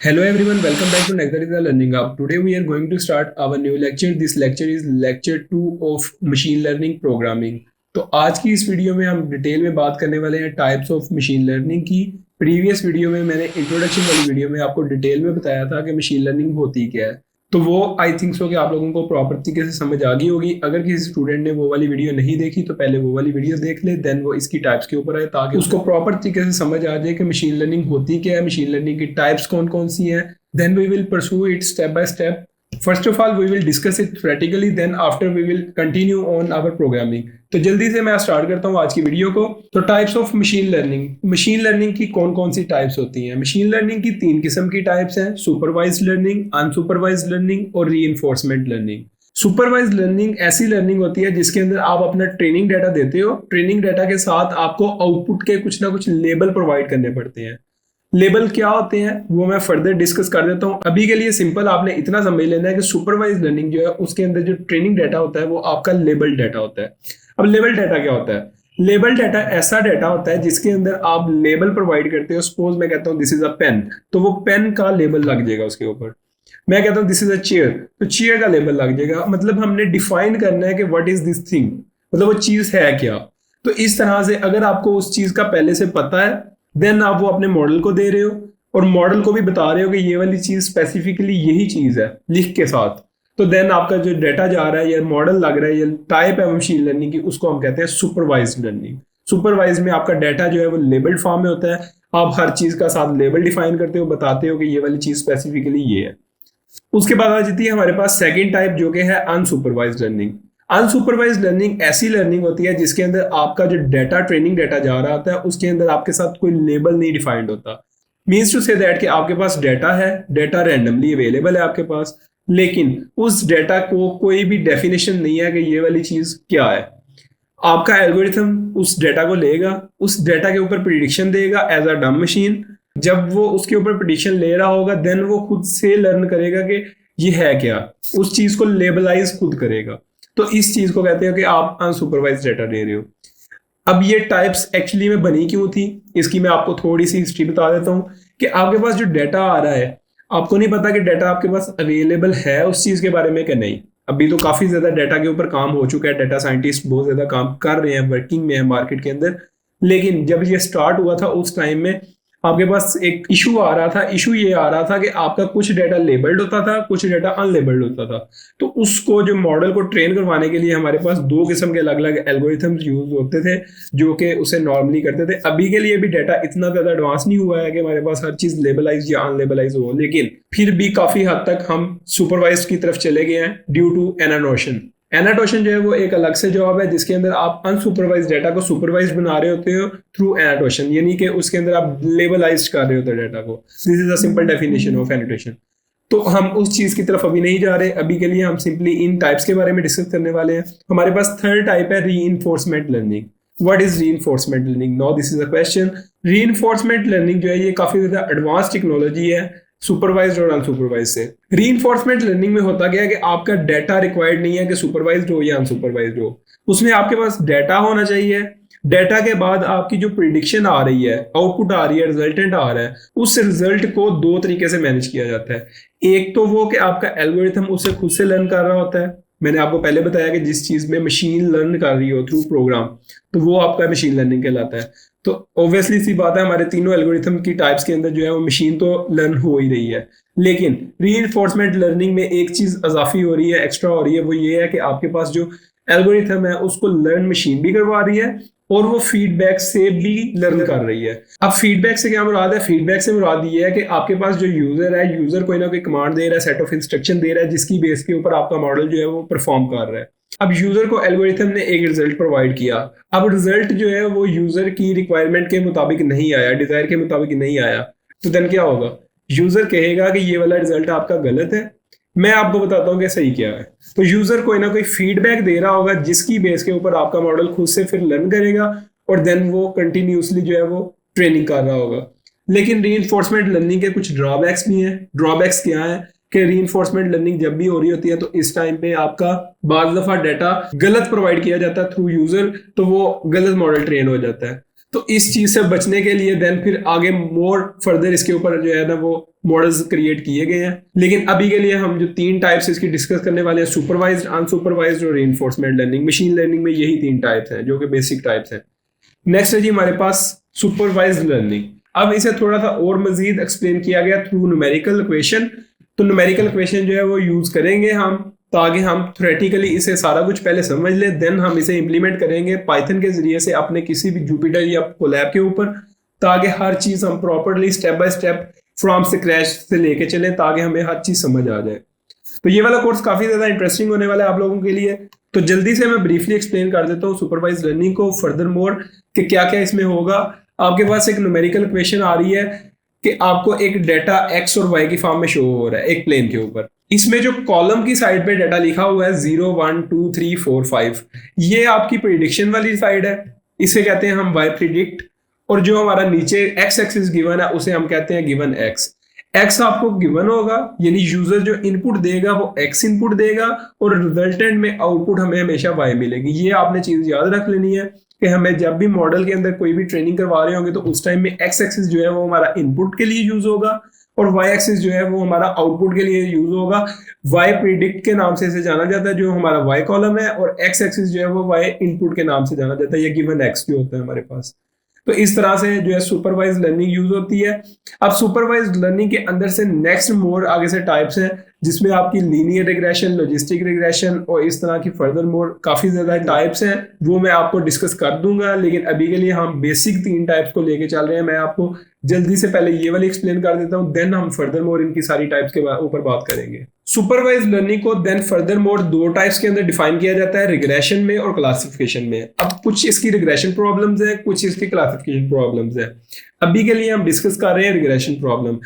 Hello everyone, welcome back to Nagdarita Learning Hub. Today we are going to start our new lecture. This lecture is lecture 2 of machine learning programming. तो आज की इस video में हम detail में बात करने वाले हैं टाइप्स ऑफ मशीन लर्निंग की। प्रीवियस वीडियो में मैंने इंट्रोडक्शन वाली वीडियो में आपको डिटेल में बताया था कि मशीन लर्निंग होती क्या है, तो वो आई थिंक सो कि आप लोगों को प्रॉपर तरीके से समझ आ गई होगी। अगर किसी स्टूडेंट ने वो वाली वीडियो नहीं देखी तो पहले वो वाली वीडियो देख ले, देन वो इसकी टाइप्स के ऊपर आए ताकि उसको प्रॉपर तरीके से समझ आ जाए कि मशीन लर्निंग होती क्या है, मशीन लर्निंग की टाइप्स कौन कौन सी हैं। Then we will pursue it step by step. First of all we will discuss it theoretically, then after we will continue on our programming. तो जल्दी से मैं स्टार्ट करता हूँ आज की वीडियो को. तो types of machine learning. Machine learning की कौन कौन सी टाइप्स होती हैं? मशीन लर्निंग की 3 किस्म की टाइप्स हैं: सुपरवाइज्ड लर्निंग, अनसुपरवाइज्ड लर्निंग और रीइंफोर्समेंट लर्निंग. सुपरवाइज्ड लर्निंग ऐसी लर्निंग होती है जिसके अंदर आप अपना ट्रेनिंग डाटा देते हो, ट्रेनिंग डाटा के साथ आपको आउटपुट के कुछ ना कुछ लेबल प्रोवाइड करने पड़ते हैं. लेबल क्या होते हैं वो मैं फर्दर डिस्कस कर देता हूं. अभी के लिए सिंपल आपने इतना समझ लेना है कि सुपरवाइज लर्निंग जो है उसके अंदर जो ट्रेनिंग डाटा होता है वो आपका लेबल डाटा होता है. अब लेबल डाटा क्या होता है? लेबल डाटा ऐसा डाटा होता है जिसके अंदर आप लेबल प्रोवाइड करते हो. सपोज मैं कहता हूँ दिस इज अ पेन, तो वो पेन का लेबल लग जाएगा उसके ऊपर. मैं कहता हूँ दिस इज अ चेयर, तो चेयर का लेबल लग जाएगा. मतलब हमने डिफाइन करना है कि व्हाट इज दिस थिंग, मतलब वो चीज है क्या. तो इस तरह से अगर आपको उस चीज का पहले से पता है, देन आप वो अपने मॉडल को दे रहे हो और मॉडल को भी बता रहे हो कि ये वाली चीज स्पेसिफिकली यही चीज है लिख के साथ. तो देन आपका जो डाटा जा रहा है या मॉडल लग रहा है या टाइप है मशीन लर्निंग की, उसको हम कहते हैं सुपरवाइज्ड लर्निंग. सुपरवाइज में आपका डाटा जो है वो लेबल्ड फॉर्म में होता है. आप हर चीज का साथ लेबल डिफाइन करते हो, बताते हो कि ये वाली चीज स्पेसिफिकली ये है. उसके बाद आ जाती है हमारे पास सेकेंड टाइप जो कि है अनसुपरवाइज्ड लर्निंग. अनसुपरवाइज्ड लर्निंग ऐसी लर्निंग होती है जिसके अंदर आपका जो डाटा ट्रेनिंग डाटा जा रहा होता है उसके अंदर आपके साथ कोई लेबल नहीं डिफाइंड होता. मीन्स टू से दैट कि आपके पास डाटा है, डाटा रैंडमली अवेलेबल है आपके पास, लेकिन उस डाटा को कोई भी डेफिनेशन नहीं है कि ये वाली चीज क्या है. आपका एल्गोरिथम उस डाटा को लेगा, उस डाटा के ऊपर प्रिडिक्शन देगा एज अ डम मशीन. जब वो उसके ऊपर प्रिडिक्शन ले रहा होगा देन वो खुद से लर्न करेगा कि ये है क्या, उस चीज को लेबलाइज खुद करेगा. तो इस चीज को कहते हैं कि आप अनसुपरवाइज डाटा दे रहे हो. अब ये टाइप्स एक्चुअली में बनी क्यों थी, इसकी मैं आपको थोड़ी सी हिस्ट्री बता देता हूँ. कि आपके पास जो डाटा आ रहा है, आपको नहीं पता कि डाटा आपके पास अवेलेबल है उस चीज के बारे में कि नहीं. अभी तो काफी ज्यादा डाटा के ऊपर काम हो चुका है, डाटा साइंटिस्ट बहुत ज्यादा काम कर रहे हैं, वर्किंग में है मार्केट के अंदर. लेकिन जब ये स्टार्ट हुआ था उस टाइम में आपके पास एक इशू आ रहा था. इशू ये आ रहा था कि आपका कुछ डाटा लेबल्ड होता था, कुछ डाटा अनलेबल्ड होता था. तो उसको जो मॉडल को ट्रेन करवाने के लिए हमारे पास 2 किस्म के अलग अलग एल्गोरिथम्स यूज होते थे जो कि उसे नॉर्मली करते थे. अभी के लिए भी डाटा इतना ज्यादा एडवांस नहीं हुआ है कि हमारे पास हर चीज लेबलाइज या अनलेबलाइज हो, लेकिन फिर भी काफी हद तक हम सुपरवाइज की तरफ चले गए हैं ड्यू टू एनानोशन. एनाटोशन जो है वो एक अलग से जॉब है जिसके अंदर आप अनसुपरवाइज डाटा को सुपरवाइज बना रहे होते हो थ्रू एनाटोशन, यानी कि उसके अंदर आप लेबलाइज कर रहे होते हो डाटा को. This is a simple definition of annotation. तो हम उस चीज की तरफ अभी नहीं जा रहे. अभी के लिए हम सिंपली इन टाइप्स के बारे में डिस्कस करने वाले हैं. हमारे पास थर्ड टाइप है reinforcement learning. What is reinforcement learning? Now this is a question. Reinforcement learning जो है ये काफी ज्यादा एडवांस टेक्नोलॉजी है सुपरवाइज्ड और अनसुपरवाइज से. रीइंफोर्समेंट लर्निंग में होता क्या है कि आपका डाटा रिक्वायर्ड नहीं है कि सुपरवाइज्ड हो या अनसुपरवाइज्ड हो. उसमें आपके पास डाटा होना चाहिए. डाटा के बाद आपकी जो प्रिडिक्शन आ रही है, आउटपुट आ रही है, रिजल्टेंट आ रहा है, उस रिजल्ट को 2 तरीके से मैनेज किया जाता है. एक तो वो कि आपका एल्गोरिथम उसे खुद से लर्न कर रहा होता है. मैंने आपको पहले बताया कि जिस चीज में मशीन लर्न कर रही हो थ्रू प्रोग्राम, तो वो आपका मशीन लर्निंग कहलाता है. तो ऑब्वियसली सी बात है हमारे तीनों एल्गोरिथम की टाइप्स के अंदर जो है वो मशीन तो लर्न हो ही रही है. लेकिन रीइंफोर्समेंट लर्निंग में एक चीज अजाफी हो रही है, एक्स्ट्रा हो रही है. वो ये है कि आपके पास जो एल्गोरिथम है उसको लर्न मशीन भी करवा रही है और वो फीडबैक से भी लर्न कर रही है. अब फीडबैक से क्या मुराद है? फीडबैक से मुराद ये है कि आपके पास जो यूजर है, यूजर कोई ना कोई कमांड दे रहा है, सेट ऑफ इंस्ट्रक्शन दे रहा है जिसकी बेस के ऊपर आपका मॉडल जो है वो परफॉर्म कर रहा है. अब यूजर को एल्गोरिथम ने एक रिजल्ट प्रोवाइड किया. अब रिजल्ट जो है वो यूजर की रिक्वायरमेंट के मुताबिक नहीं आया, डिजायर के मुताबिक नहीं आया. तो देन क्या होगा? यूजर कहेगा कि ये वाला रिजल्ट आपका गलत है, मैं आपको बताता हूँ कि सही क्या है. तो यूजर कोई ना कोई फीडबैक दे रहा होगा जिसकी बेस के ऊपर आपका मॉडल खुद से फिर लर्न करेगा और देन वो कंटिन्यूसली जो है वो ट्रेनिंग कर रहा होगा. लेकिन रीइंफोर्समेंट लर्निंग के कुछ ड्रॉबैक्स भी हैं. ड्रॉबैक्स क्या है कि रीइंफोर्समेंट लर्निंग जब भी हो रही होती है तो इस टाइम पे आपका बाज दफा डाटा गलत प्रोवाइड किया जाता है थ्रू यूजर, तो वो गलत मॉडल ट्रेन हो जाता है. तो इस चीज से बचने के लिए देन फिर आगे मोर फर्दर इसके ऊपर जो है ना वो मॉडल्स क्रिएट किए गए हैं। लेकिन अभी के लिए हम जो 3 टाइप्स इसकी डिस्कस करने वाले हैं, सुपरवाइज्ड, अनसुपरवाइज्ड और रीइंफोर्समेंट लर्निंग। मशीन लर्निंग में यही 3 टाइप्स हैं जो कि बेसिक टाइप्स हैं। नेक्स्ट है जी हमारे पास सुपरवाइज्ड लर्निंग। अब इसे थोड़ा सा और मजीद एक्सप्लेन किया गया थ्रू न्यूमेरिकल इक्वेशन। तो न्यूमेरिकल इक्वेशन जो है वो यूज करेंगे हम, ताकि हम थ्योरेटिकली इसे सारा कुछ पहले समझ लें, देन हम इसे इंप्लीमेंट करेंगे पाइथन के जरिए से अपने किसी भी जुपिटर या कोलैब के ऊपर, ताकि हर चीज हम properly step by step from scratch से लेके चलें, ताकि हमें हर चीज समझ आ जाए। तो ये वाला कोर्स काफी ज्यादा इंटरेस्टिंग होने वाला है आप लोगों के लिए। तो जल्दी से मैं ब्रीफली एक्सप्लेन कर देता हूँ सुपरवाइज लर्निंग को फर्दर मोर कि क्या क्या इसमें होगा। आपके पास एक न्यूमेरिकल इक्वेशन आ रही है कि आपको एक डाटा एक्स और वाई की फॉर्म में शो हो रहा है एक प्लेन के ऊपर। इसमें जो कॉलम की साइड पे डाटा लिखा हुआ है 0 1 2 3 4 5, ये आपकी प्रिडिक्शन वाली साइड है, इसे कहते हैं हम वाई प्रिडिक्ट। और जो हमारा नीचे एक्स एक्सिस गिवन है उसे हम कहते हैं गिवन एक्स। एक्स आपको गिवन होगा, यानी यूजर जो इनपुट देगा वो एक्स इनपुट देगा और रिजल्टेंट में आउटपुट हमें हमेशा वाई मिलेगी। ये आपने चीज याद रख लेनी है कि हमें जब भी मॉडल के अंदर कोई भी ट्रेनिंग करवा रहे होंगे तो उस टाइम में एक्स एक्सिस जो है वो हमारा इनपुट के लिए यूज होगा और वाई एक्सिस जो है वो हमारा आउटपुट के लिए यूज होगा। वाई प्रिडिक्ट के नाम से इसे जाना जाता है जो हमारा वाई कॉलम है, और एक्स एक्सिस जो है वो वाई इनपुट के नाम से जाना जाता है, या गिवन एक्स भी होता है हमारे पास। तो इस तरह से जो है सुपरवाइज लर्निंग यूज होती है। अब सुपरवाइज लर्निंग के अंदर से नेक्स्ट मोर आगे से टाइप्स हैं, जिसमें आपकी लीनियर रिग्रेशन, लॉजिस्टिक रिग्रेशन और इस तरह की फर्दर मोर काफी ज्यादा टाइप्स हैं, वो मैं आपको डिस्कस कर दूंगा। लेकिन अभी के लिए हम बेसिक 3 टाइप्स को लेके चल रहे हैं। मैं आपको जल्दी से पहले ये वाली एक्सप्लेन कर देता हूं, देन हम फर्दर मोर इनकी सारी टाइप्स के ऊपर बात करेंगे। सुपरवाइज लर्निंग को देन फर्दर मोर 2 टाइप्स के अंदर डिफाइन किया जाता है, रिग्रेशन में और क्लासिफिकेशन में। अब कुछ इसकी रिग्रेशन प्रॉब्लम्स है, कुछ इसकी क्लासिफिकेशन प्रॉब्लम्स है। अभी के लिए हम डिस्कस कर रहे हैं रिग्रेशन प्रॉब्लम।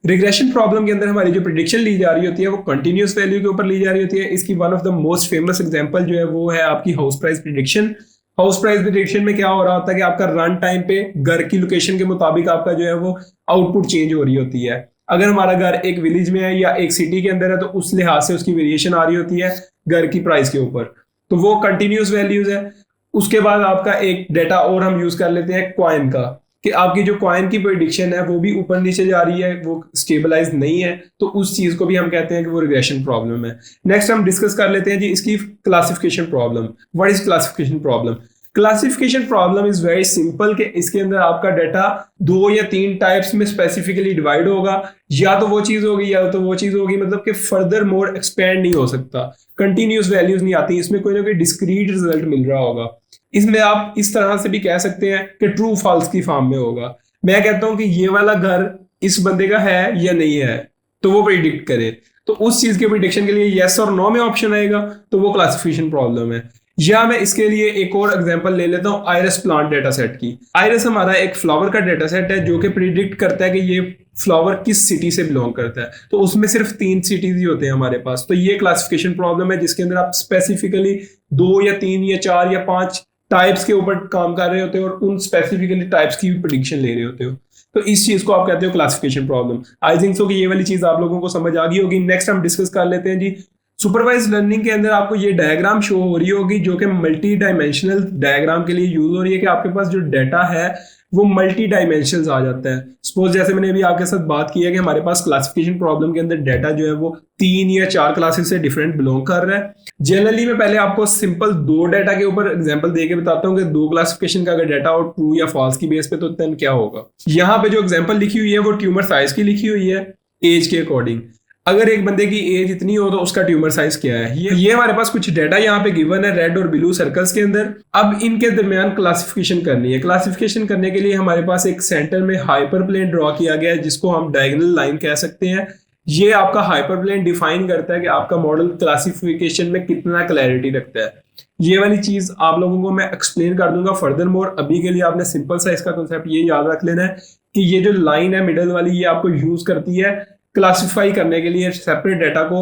रिग्रेशन प्रॉब्लम के अंदर हमारी जो प्रिडिक्शन ली जा रही होती है वो कंटिन्यूअस वैल्यू के ऊपर ली जा रही होती है। इसकी one of the most famous example जो है वो है आपकी house price prediction. House price prediction में क्या हो रहा होता है कि आपका रन टाइम पे घर की लोकेशन के मुताबिक आपका जो है वो आउटपुट चेंज हो रही होती है। अगर हमारा घर एक विलेज में है या एक सिटी के अंदर है तो उस लिहाज से उसकी वेरिएशन आ रही होती है घर की प्राइस के ऊपर, तो वो कंटिन्यूअस वैल्यूज है। उसके बाद आपका एक डेटा और हम यूज कर लेते हैं कॉइन का, कि आपकी जो कॉइन की प्रेडिक्शन है वो भी ऊपर नीचे जा रही है, वो स्टेबलाइज नहीं है, तो उस चीज को भी हम कहते हैं कि वो रिग्रेशन प्रॉब्लम है। नेक्स्ट हम डिस्कस कर लेते हैं जी इसकी classification problem. What is classification problem? Classification problem is very simple कि इसके अंदर आपका डाटा 2 या 3 टाइप्स में स्पेसिफिकली डिवाइड होगा, या तो वो चीज होगी या तो वो चीज होगी, मतलब कि फर्दर मोर एक्सपेंड नहीं हो सकता, कंटिन्यूस वैल्यूज नहीं आती, इसमें कोई ना कोई डिस्क्रीट रिजल्ट मिल रहा होगा। इसमें आप इस तरह से भी कह सकते हैं कि ट्रू फॉल्स की फॉर्म में होगा। मैं कहता हूं कि ये वाला घर इस बंदे का है या नहीं है, तो वो प्रिडिक्ट करे, तो उस चीज के प्रिडिक्शन के लिए यस और नो में ऑप्शन आएगा, तो वो क्लासिफिकेशन प्रॉब्लम है। या मैं इसके लिए एक और एग्जांपल ले लेता हूं आइरस प्लांट डेटा सेट की। आइरस हमारा एक फ्लावर का डेटा सेट है जो कि प्रिडिक्ट करता है कि ये फ्लावर किस सिटी से बिलोंग करता है, तो उसमें सिर्फ 3 सिटीज ही होते हैं हमारे पास। तो ये क्लासिफिकेशन प्रॉब्लम है जिसके अंदर आप स्पेसिफिकली 2 या 3 या 4 या 5 टाइप्स के ऊपर काम कर रहे होते हो और उन स्पेसिफिकली टाइप्स की भी प्रेडिक्शन ले रहे होते हो, तो इस चीज को आप कहते हो classification problem. I think so कि ये वाली चीज आप लोगों को समझ आ गई होगी। नेक्स्ट हम डिस्कस कर लेते हैं जी सुपरवाइज लर्निंग के अंदर आपको ये डायग्राम शो हो रही होगी जो कि मल्टी डायमेंशनल डायग्राम के लिए यूज हो रही है, कि आपके पास जो डाटा है वो मल्टी डायमेंशनल आ जाता है। सपोज जैसे मैंने अभी आपके साथ बात की है कि हमारे पास क्लासिफिकेशन प्रॉब्लम के अंदर डाटा जो है वो 3 या 4 क्लासेस से डिफरेंट बिलोंग कर रहा है। जनरली मैं पहले आपको सिंपल 2 डाटा के ऊपर एग्जांपल देके बताता हूँ कि 2 क्लासिफिकेशन का अगर डाटा और ट्रू या फॉल्स की बेस पे तो देन क्या होगा। यहाँ पे जो एग्जांपल लिखी हुई है वो ट्यूमर साइज की लिखी हुई है एज के अकॉर्डिंग। अगर एक बंदे की एज इतनी हो तो उसका ट्यूमर साइज क्या है, ये हमारे पास कुछ डाटा यहाँ पे गिवन है रेड और ब्लू सर्कल्स के अंदर। अब इनके दरमियान क्लासिफिकेशन करनी है। क्लासिफिकेशन करने के लिए हमारे पास एक सेंटर में हाइपर प्लेन ड्रॉ किया गया है जिसको हम डायगोनल लाइन कह सकते हैं। ये आपका हाइपर प्लेन डिफाइन करता है कि आपका मॉडल क्लासिफिकेशन में कितना क्लैरिटी रखता है। ये वाली चीज आप लोगों को मैं एक्सप्लेन कर दूंगा फर्दर मोर। अभी के लिए आपने सिंपल सा इसका कॉन्सेप्ट ये याद रख लेना है कि ये जो लाइन है मिडल वाली, ये आपको यूज करती है क्लासिफाई करने के लिए सेपरेट डाटा को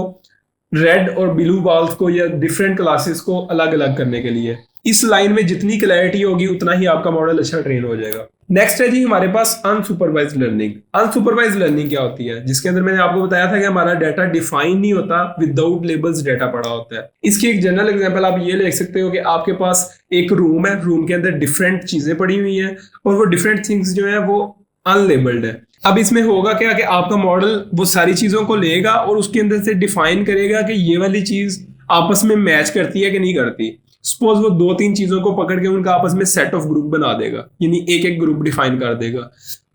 रेड और ब्लू बॉल्स को या डिफरेंट क्लासेस को अलग अलग करने के लिए। इस लाइन में जितनी क्लैरिटी होगी उतना ही आपका मॉडल अच्छा ट्रेन हो जाएगा। नेक्स्ट है जी हमारे पास अनसुपरवाइज्ड लर्निंग। अनसुपरवाइज्ड लर्निंग क्या होती है, जिसके अंदर मैंने आपको बताया था कि हमारा डाटा डिफाइन नहीं होता, विदाउट लेबल्स डाटा पड़ा होता है। इसकी एक जनरल एग्जांपल आप ये ले सकते हो कि आपके पास एक रूम है, रूम के अंदर डिफरेंट चीजें पड़ी हुई हैं और वो डिफरेंट थिंग्स जो है वो अनलेबल्ड है। अब इसमें होगा क्या कि आपका मॉडल वो सारी चीजों को लेगा और उसके अंदर से डिफाइन करेगा कि ये वाली चीज आपस में मैच करती है कि नहीं करती। सपोज वो 2-3 चीजों को पकड़ के उनका आपस में सेट ऑफ ग्रुप बना देगा, यानी एक एक ग्रुप डिफाइन कर देगा।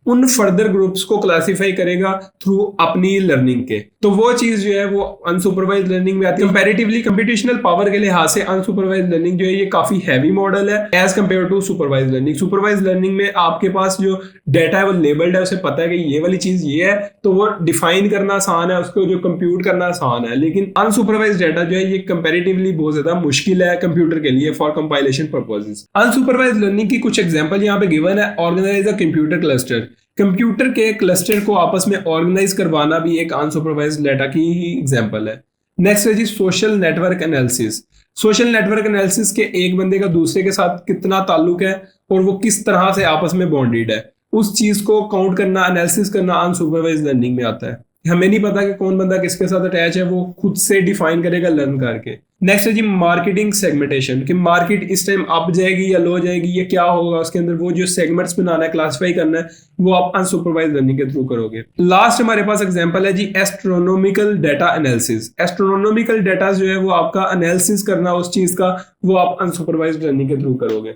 उन फर्दर ग्रुप्स को क्लासिफाई करेगा थ्रू अपनी लर्निंग के। तो वो चीज जो है वो अनसुपरवाइज्ड लर्निंग में आती है। कंपैरेटिवली कंप्यूटेशनल पावर के लिहाज से अनसुपरवाइज्ड लर्निंग जो है ये काफी हैवी मॉडल है as compared to supervised learning. Supervised learning में आपके पास जो डाटा है वो लेबल्ड है, उसे पता है कि ये वाली चीज ये है, तो वो डिफाइन करना आसान है, उसको जो कंप्यूट करना आसान है। लेकिन अनसुपरवाइज्ड डाटा जो है ये कंपैरेटिवली बहुत ज्यादा मुश्किल है कंप्यूटर के लिए for compilation purposes. Unsupervised learning की कुछ एग्जांपल यहाँ पे गिवन है। Organise a computer cluster. Computer के क्लस्टर को आपस में ऑर्गेनाइज करवाना भी एक अनसुपरवाइज्ड डाटा की ही एग्जांपल है। नेक्स्ट है जी social network analysis. Social network analysis के एक बंदे का दूसरे के साथ कितना ताल्लुक है और वो किस तरह से आपस में बॉन्डेड है, उस चीज को काउंट करना, एनालिसिस करना अनसुपरवाइज्ड लर्निंग में आता है। हमें नहीं पता कि कौन बंदा किसके साथ अटैच है, वो खुद से डिफाइन करेगा लर्न करके। नेक्स्ट है जी मार्केटिंग सेगमेंटेशन, कि मार्केट इस टाइम अप जाएगी या लो जाएगी, ये क्या होगा उसके अंदर, वो जो सेगमेंट्स बनाना है, क्लासिफाई करना है, वो आप अनसुपरवाइज्ड लर्निंग के थ्रू करोगे। लास्ट हमारे पास एग्जांपल है जी astronomical data analysis. Astronomical data जो है वो आपका एनालिसिस करना उस चीज का, वो आप अनसुपरवाइज्ड लर्निंग के थ्रू करोगे।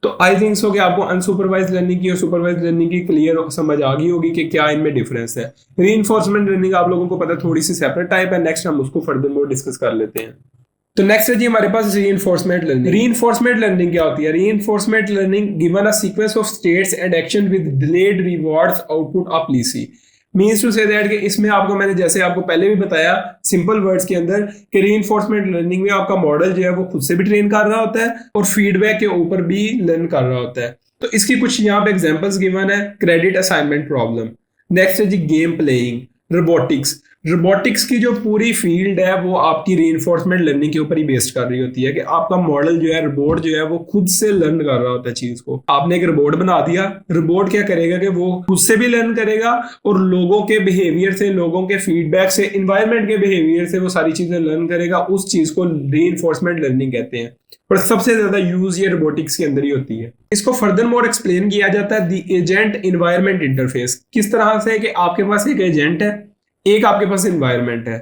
तो आई थिंक सो कि आपको अनसुपरवाइज्ड लर्निंग की और सुपरवाइज्ड लर्निंग की क्लियर समझ आ गई होगी कि क्या इनमें डिफरेंस है। रीइंफोर्समेंट लर्निंग आप लोगों को पता है थोड़ी सी सेपरेट टाइप है, नेक्स्ट हम उसको फर्दर मोर डिस्कस कर लेते हैं। तो नेक्स्ट है जी हमारे पास रीइंफोर्समेंट लर्निंग। रीइंफोर्समेंट लर्निंग क्या होती है? Reinforcement learning given a sequence of states and action with delayed rewards output of PC. Means to say that कि इसमें आपको मैंने जैसे आपको पहले भी बताया सिंपल वर्ड्स के अंदर कि रीइंफोर्समेंट लर्निंग में आपका मॉडल जो है वो खुद से भी ट्रेन कर रहा होता है और फीडबैक के ऊपर भी लर्न कर रहा होता है। तो इसकी कुछ यहाँ पे एग्जांपल्स गिवन है। Credit assignment problem. नेक्स्ट है जी गेम प्लेइंग। रोबोटिक्स। रोबोटिक्स की जो पूरी फील्ड है वो आपकी रीइंफोर्समेंट लर्निंग के ऊपर ही बेस्ड कर रही होती है कि आपका मॉडल जो है, रोबोट जो है वो खुद से लर्न कर रहा होता है चीज को। आपने एक रोबोट बना दिया, रोबोट क्या करेगा कि वो खुद से भी लर्न करेगा और लोगों के बिहेवियर से, लोगों के फीडबैक से, इन्वायरमेंट के बिहेवियर से वो सारी चीजें लर्न करेगा। उस चीज को रीइंफोर्समेंट लर्निंग कहते हैं और सबसे ज्यादा यूज ये रोबोटिक्स के अंदर ही होती है। इसको फर्दर मोर एक्सप्लेन किया जाता है द एजेंट इन्वायरमेंट इंटरफेस। किस तरह से कि आपके पास एक एजेंट है, एक आपके पास एनवायरनमेंट है।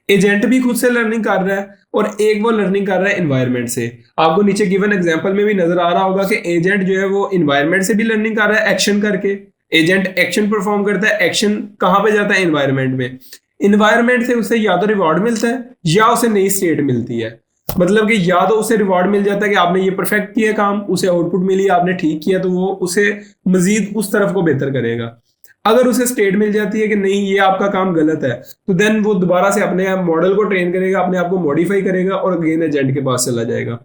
एजेंट भी खुद से लर्निंग कर रहा है और एक वो लर्निंग कर रहा है एनवायरनमेंट से। आपको नीचे गिवन एग्जांपल में भी नजर आ रहा होगा कि एजेंट जो है वो एनवायरनमेंट से भी लर्निंग कर रहा है एक्शन करके। एजेंट एक्शन परफॉर्म करता है, एक्शन कहां पे जाता है? एनवायरनमेंट में। एनवायरनमेंट से उसे या तो रिवॉर्ड मिलता है या उसे नई स्टेट मिलती है। मतलब कि या तो उसे रिवॉर्ड मिल जाता है कि आपने ये परफेक्ट किया काम, उसे आउटपुट मिली, आपने ठीक किया, तो वो उसे मजीद उस तरफ को बेहतर करेगा। अगर उसे स्टेट मिल जाती है कि नहीं ये आपका काम गलत है, तो देन वो दोबारा से अपने मॉडल को ट्रेन करेगा, अपने आप को मॉडिफाई करेगा और अगेन एजेंट के पास चला जाएगा।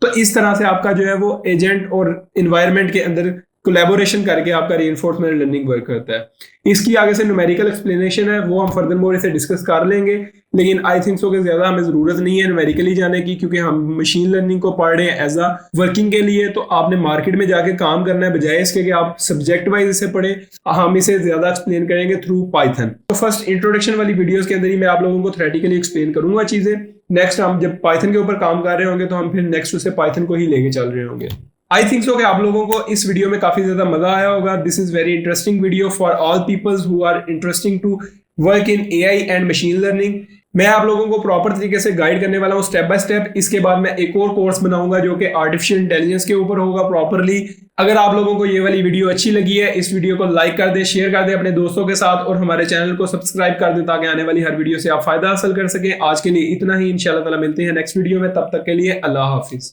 तो इस तरह से आपका जो है वो एजेंट और एनवायरनमेंट के अंदर कोलैबोरेशन करके आपका रीइंफोर्समेंट लर्निंग वर्क करता है। इसकी आगे से न्यूमेरिकल एक्सप्लेनेशन है, वो हम फर्दर मोर इसे डिस्कस कर लेंगे, लेकिन आई थिंक सो कि ज्यादा हमें जरूरत नहीं है न्यूमेरिकली जाने की, क्योंकि हम मशीन लर्निंग को पढ़ रहे हैं एज अ वर्किंग के लिए। तो आपने मार्केट में जाके काम करना है, बजाय इसके कि आप सब्जेक्ट वाइज इसे पढ़े। हम इसे ज्यादा एक्सप्लेन करेंगे थ्रू पाइथन। तो फर्स्ट इंट्रोडक्शन वाली वीडियोस के अंदर ही मैं आप लोगों को थ्योरेटिकली एक्सप्लेन करूंगा चीजें। नेक्स्ट हम जब पाइथन के ऊपर काम कर रहे होंगे तो हम फिर नेक्स्ट उसे पाइथन को ही लेके चल रहे होंगे। आई थिंक सो कि आप लोगों को इस वीडियो में काफी ज्यादा मजा आया होगा। This is very interesting video for all peoples who are interesting to work in AI and machine learning. मैं आप लोगों को प्रॉपर तरीके से गाइड करने वाला हूँ स्टेप बाय स्टेप। इसके बाद मैं एक और कोर्स बनाऊंगा जो कि आर्टिफिशियल इंटेलिजेंस के ऊपर होगा प्रॉपरली। अगर आप लोगों को ये वाली वीडियो अच्छी लगी है, इस वीडियो को लाइक कर दे, शेयर कर दे अपने दोस्तों के साथ और हमारे चैनल को सब्सक्राइब कर दे ताकि आने वाली हर वीडियो से आप फायदा हासिल कर सकें। आज के लिए इतना ही, इंशाल्लाह ताला मिलते हैं नेक्स्ट वीडियो में। तब तक के लिए अल्लाह हाफिज।